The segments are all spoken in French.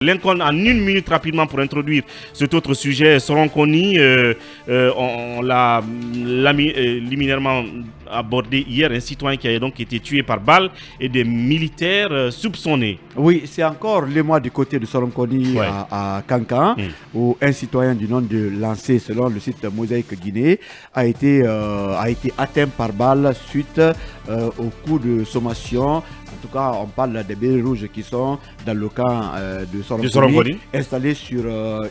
Lincoln, en une minute rapidement pour introduire cet autre sujet, Soronkoni, on l'a liminairement abordé hier, un citoyen qui a donc été tué par balle et des militaires soupçonnés. Oui, c'est encore l'émoi du côté de Soronkoni à Kankan, où un citoyen du nom de Lancé, selon le site Mosaïque Guinée, a été atteint par balle suite au coup de sommation. En tout cas, on parle des bérets rouges qui sont dans le camp de Soronkoni, installés sur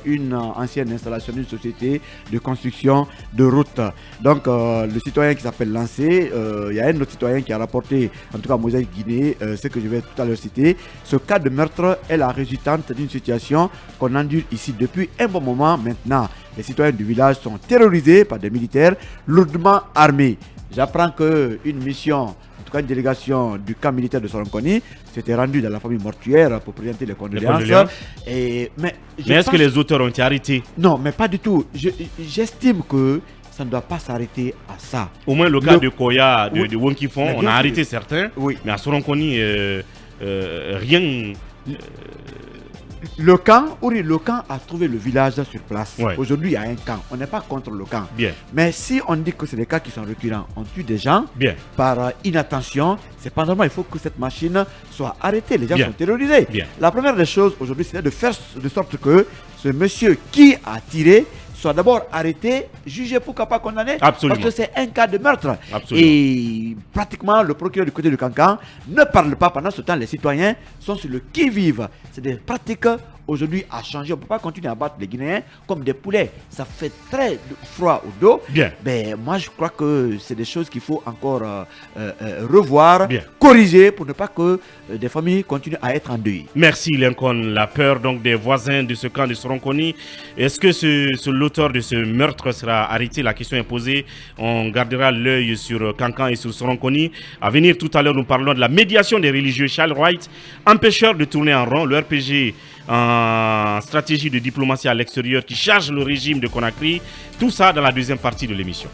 une ancienne installation d'une société de construction de routes. Donc, le citoyen qui s'appelle Lancé, il y a un autre citoyen qui a rapporté, en tout cas Mosaïque Guinée, ce que je vais tout à l'heure citer. Ce cas de meurtre est la résultante d'une situation qu'on endure ici depuis un bon moment maintenant. Les citoyens du village sont terrorisés par des militaires lourdement armés. J'apprends qu'une mission, en tout cas une délégation du camp militaire de Soronkoni, s'était rendue dans la famille mortuaire pour présenter les condoléances. Mais est-ce que les auteurs ont été arrêtés? Non, mais pas du tout. J'estime que ça ne doit pas s'arrêter à ça. Au moins le cas de Koya, de Wonkifon, on a arrêté certains, mais à Soronkoni, rien... Le camp a trouvé le village sur place. Aujourd'hui, il y a un camp. On n'est pas contre le camp. Mais si on dit que c'est des cas qui sont récurrents, on tue des gens par inattention, c'est pas normal. Il faut que cette machine soit arrêtée. Les gens sont terrorisés. La première des choses aujourd'hui, c'est de faire de sorte que ce monsieur qui a tiré soit d'abord arrêté, jugé, pourquoi pas condamné. Parce que c'est un cas de meurtre. Et pratiquement, le procureur du côté du Kankan ne parle pas. Pendant ce temps, les citoyens sont sur le qui-vive. C'est des pratiques aujourd'hui à changer. On ne peut pas continuer à battre les Guinéens comme des poulets. Ça fait très froid au dos. Mais moi, je crois que c'est des choses qu'il faut encore revoir, corriger pour ne pas que des familles continuent à être en deuil. Merci Lincoln. La peur donc des voisins de ce camp de Soronkoni. Est-ce que l'auteur de ce meurtre sera arrêté? La question est posée. On gardera l'œil sur Kankan et sur Soronkoni. À venir tout à l'heure, nous parlons de la médiation des religieux. Charles Wright, empêcheur de tourner en rond. Le RPG en stratégie de diplomatie à l'extérieur qui charge le régime de Conakry. Tout ça dans la deuxième partie de l'émission.